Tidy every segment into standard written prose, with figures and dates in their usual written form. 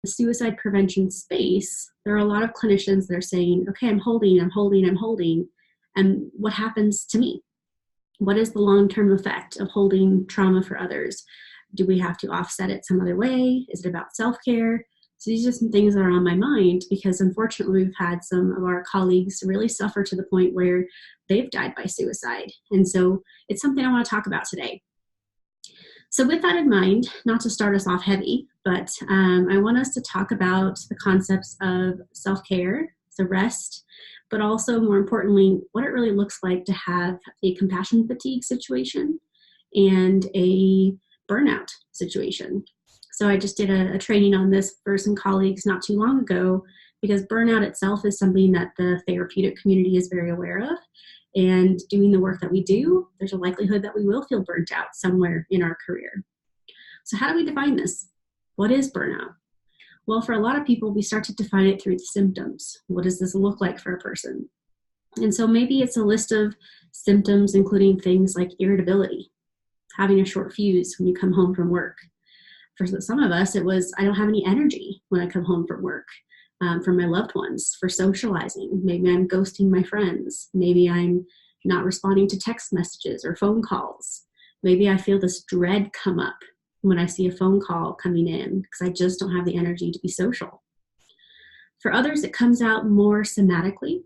the suicide prevention space, there are a lot of clinicians that are saying, okay, I'm holding. And what happens to me? What is the long-term effect of holding trauma for others? Do we have to offset it some other way? Is it about self-care? So these are some things that are on my mind because unfortunately we've had some of our colleagues really suffer to the point where they've died by suicide. And so it's something I want to talk about today. So with that in mind, not to start us off heavy, but I want us to talk about the concepts of self-care, the rest, but also more importantly, what it really looks like to have a compassion fatigue situation and a burnout situation. So I just did a training on this for some colleagues not too long ago because burnout itself is something that the therapeutic community is very aware of. And doing the work that we do, there's a likelihood that we will feel burnt out somewhere in our career. So how do we define this? What is burnout? Well, for a lot of people, we start to define it through the symptoms. What does this look like for a person? And so maybe it's a list of symptoms, including things like irritability, having a short fuse when you come home from work. For some of us, it was, I don't have any energy when I come home from work. From my loved ones for socializing. Maybe I'm ghosting my friends. Maybe I'm not responding to text messages or phone calls. Maybe I feel this dread come up when I see a phone call coming in because I just don't have the energy to be social. For others, it comes out more somatically.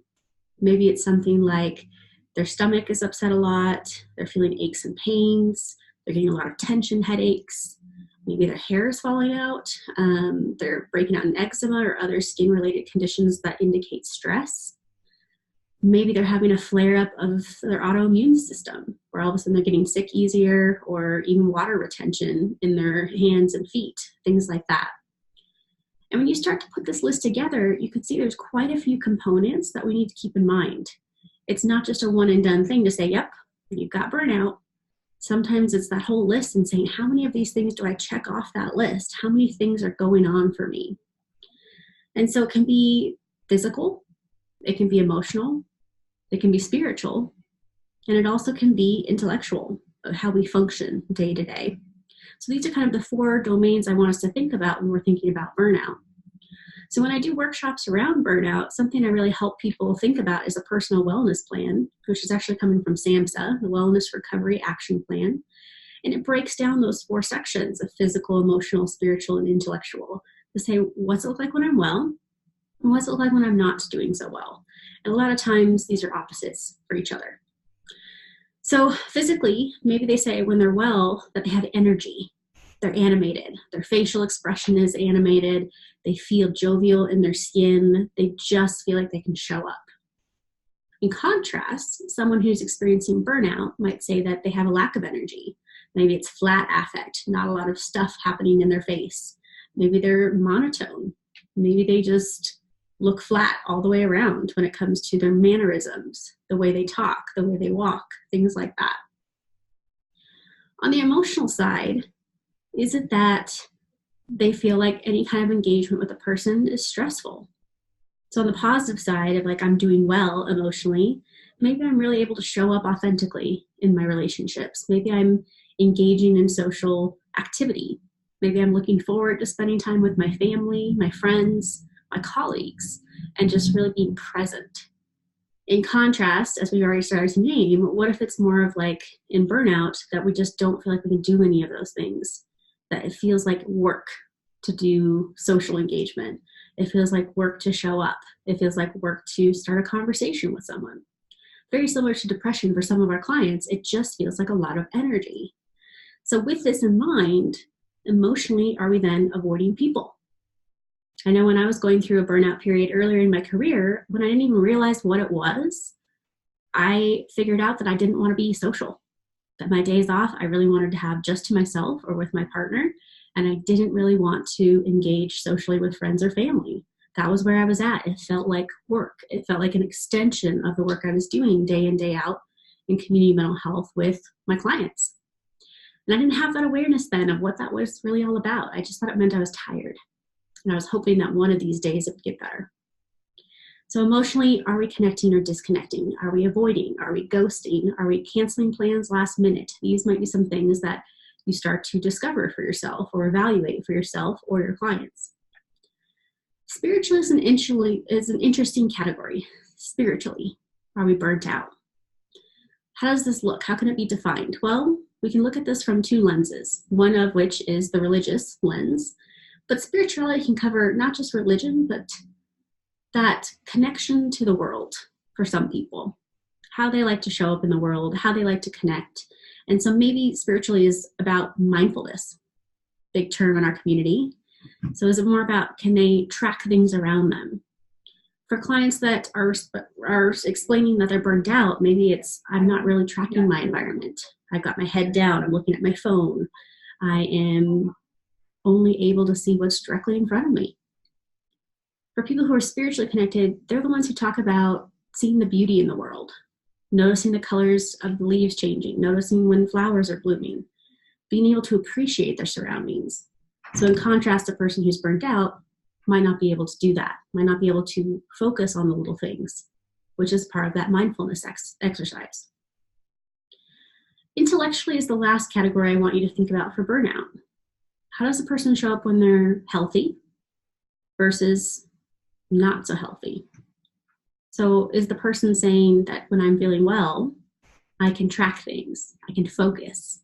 Maybe it's something like their stomach is upset a lot, they're feeling aches and pains, they're getting a lot of tension headaches, maybe their hair is falling out, they're breaking out in eczema or other skin-related conditions that indicate stress. Maybe they're having a flare-up of their autoimmune system, where all of a sudden they're getting sick easier, or even water retention in their hands and feet, things like that. And when you start to put this list together, you can see there's quite a few components that we need to keep in mind. It's not just a one-and-done thing to say, yep, you've got burnout. Sometimes it's that whole list and saying, how many of these things do I check off that list? How many things are going on for me? And so it can be physical, it can be emotional, it can be spiritual, and it also can be intellectual, of how we function day to day. So these are kind of the four domains I want us to think about when we're thinking about burnout. So when I do workshops around burnout, something I really help people think about is a personal wellness plan, which is actually coming from SAMHSA, the Wellness Recovery Action Plan. And it breaks down those four sections of physical, emotional, spiritual, and intellectual to say, what's it look like when I'm well? And what's it look like when I'm not doing so well? And a lot of times these are opposites for each other. So physically, maybe they say when they're well that they have energy. They're animated. Their facial expression is animated. They feel jovial in their skin. They just feel like they can show up. In contrast, someone who's experiencing burnout might say that they have a lack of energy. Maybe it's flat affect, not a lot of stuff happening in their face. Maybe they're monotone. Maybe they just look flat all the way around when it comes to their mannerisms, the way they talk, the way they walk, things like that. On the emotional side, is it that they feel like any kind of engagement with a person is stressful? So on the positive side of like, I'm doing well emotionally, maybe I'm really able to show up authentically in my relationships. Maybe I'm engaging in social activity. Maybe I'm looking forward to spending time with my family, my friends, my colleagues, and just really being present. In contrast, as we've already started to name, what if it's more of like in burnout that we just don't feel like we can do any of those things? That it feels like work to do social engagement. It feels like work to show up. It feels like work to start a conversation with someone. Very similar to depression for some of our clients, it just feels like a lot of energy. So with this in mind, emotionally, are we then avoiding people? I know when I was going through a burnout period earlier in my career, when I didn't even realize what it was, I figured out that I didn't want to be social. That my days off, I really wanted to have just to myself or with my partner. And I didn't really want to engage socially with friends or family. That was where I was at. It felt like work. It felt like an extension of the work I was doing day in, day out in community mental health with my clients. And I didn't have that awareness then of what that was really all about. I just thought it meant I was tired. And I was hoping that one of these days it would get better. So emotionally, are we connecting or disconnecting? Are we avoiding? Are we ghosting? Are we canceling plans last minute? These might be some things that you start to discover for yourself or evaluate for yourself or your clients. Spiritually is an interesting category. Spiritually, are we burnt out? How does this look? How can it be defined? Well, we can look at this from two lenses, one of which is the religious lens, but spirituality can cover not just religion, but that connection to the world for some people, how they like to show up in the world, how they like to connect. And so maybe spiritually is about mindfulness, big term in our community. So is it more about, can they track things around them? For clients that are explaining that they're burnt out, maybe it's, I'm not really tracking my environment. I've got my head down, I'm looking at my phone. I am only able to see what's directly in front of me. For people who are spiritually connected, they're the ones who talk about seeing the beauty in the world, noticing the colors of the leaves changing, noticing when flowers are blooming, being able to appreciate their surroundings. So in contrast, a person who's burnt out might not be able to do that, might not be able to focus on the little things, which is part of that mindfulness exercise. Intellectually is the last category I want you to think about for burnout. How does a person show up when they're healthy versus not so healthy? So is the person saying that when I'm feeling well, I can track things, I can focus,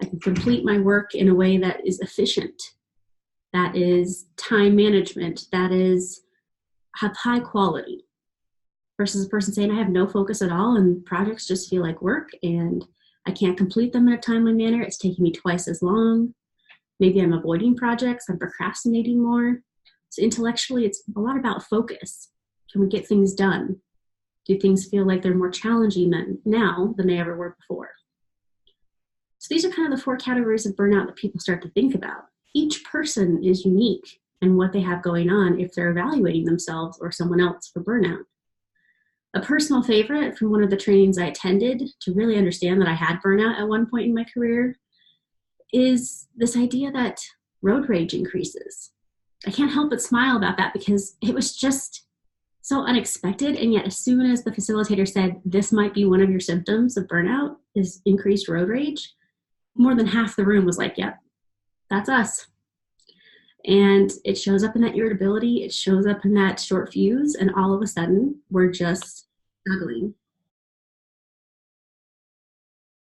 I can complete my work in a way that is efficient, that is time management, that is have high quality, versus a person saying I have no focus at all and projects just feel like work and I can't complete them in a timely manner. It's taking me twice as long. Maybe I'm avoiding projects, I'm procrastinating more. So intellectually, it's a lot about focus. Can we get things done? Do things feel like they're more challenging now than they ever were before? So these are kind of the four categories of burnout that people start to think about. Each person is unique in what they have going on if they're evaluating themselves or someone else for burnout. A personal favorite from one of the trainings I attended to really understand that I had burnout at one point in my career is this idea that road rage increases. I can't help but smile about that because it was just so unexpected. And yet as soon as the facilitator said, this might be one of your symptoms of burnout is increased road rage, more than half the room was like, yep, that's us. And it shows up in that irritability. It shows up in that short fuse. And all of a sudden we're just struggling.